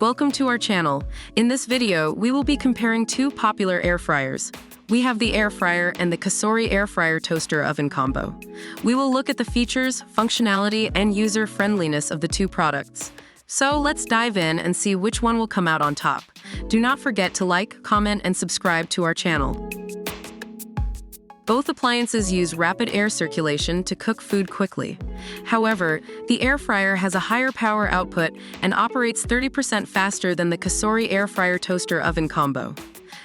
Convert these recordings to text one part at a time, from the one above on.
Welcome to our channel. In this video, we will be comparing two popular air fryers. We have the air fryer and the Cosori air fryer toaster oven combo. We will look at the features, functionality, and user-friendliness of the two products. So let's dive in and see which one will come out on top. Do not forget to like, comment, and subscribe to our channel. Both appliances use rapid air circulation to cook food quickly. However, the air fryer has a higher power output and operates 30% faster than the Cosori air fryer toaster oven combo.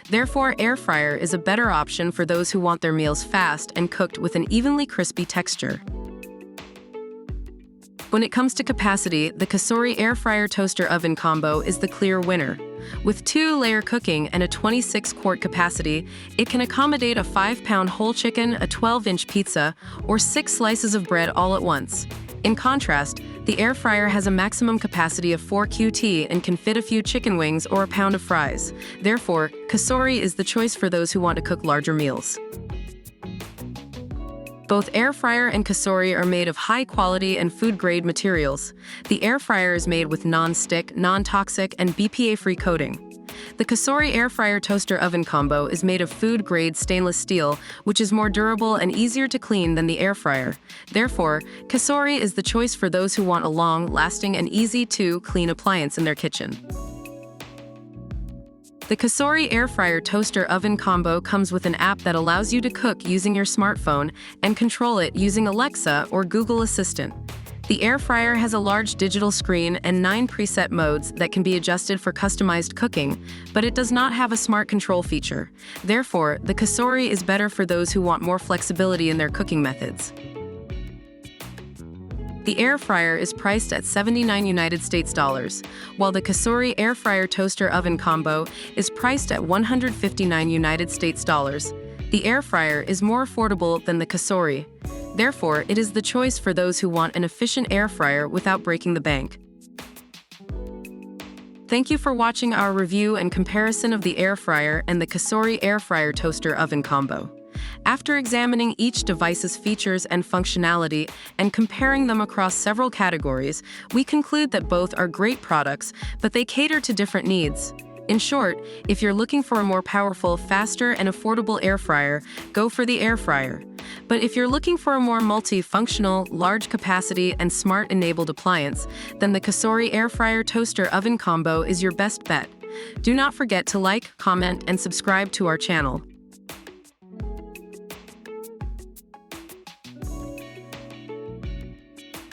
Therefore, air fryer is a better option for those who want their meals fast and cooked with an evenly crispy texture. When it comes to capacity, the Cosori air fryer toaster oven combo is the clear winner. With 2-layer cooking and a 26-quart capacity, it can accommodate a 5-pound whole chicken, a 12-inch pizza, or 6 slices of bread all at once. In contrast, the air fryer has a maximum capacity of 4 QT and can fit a few chicken wings or a pound of fries. Therefore, Cosori is the choice for those who want to cook larger meals. Both air fryer and Cosori are made of high-quality and food-grade materials. The air fryer is made with non-stick, non-toxic, and BPA-free coating. The Cosori air fryer toaster oven combo is made of food-grade stainless steel, which is more durable and easier to clean than the air fryer. Therefore, Cosori is the choice for those who want a long-lasting and easy-to-clean appliance in their kitchen. The Cosori air fryer toaster oven combo comes with an app that allows you to cook using your smartphone and control it using Alexa or Google Assistant. The air fryer has a large digital screen and 9 preset modes that can be adjusted for customized cooking, but it does not have a smart control feature. Therefore, the Cosori is better for those who want more flexibility in their cooking methods. The air fryer is priced at $79 US, while the Cosori air fryer toaster oven combo is priced at $159 US. The air fryer is more affordable than the Cosori. Therefore, it is the choice for those who want an efficient air fryer without breaking the bank. Thank you for watching our review and comparison of the air fryer and the Cosori air fryer toaster oven combo. After examining each device's features and functionality and comparing them across several categories, we conclude that both are great products, but they cater to different needs. In short, if you're looking for a more powerful, faster, and affordable air fryer, go for the air fryer. But if you're looking for a more multi-functional, large-capacity, and smart-enabled appliance, then the Cosori air fryer toaster oven combo is your best bet. Do not forget to like, comment, and subscribe to our channel.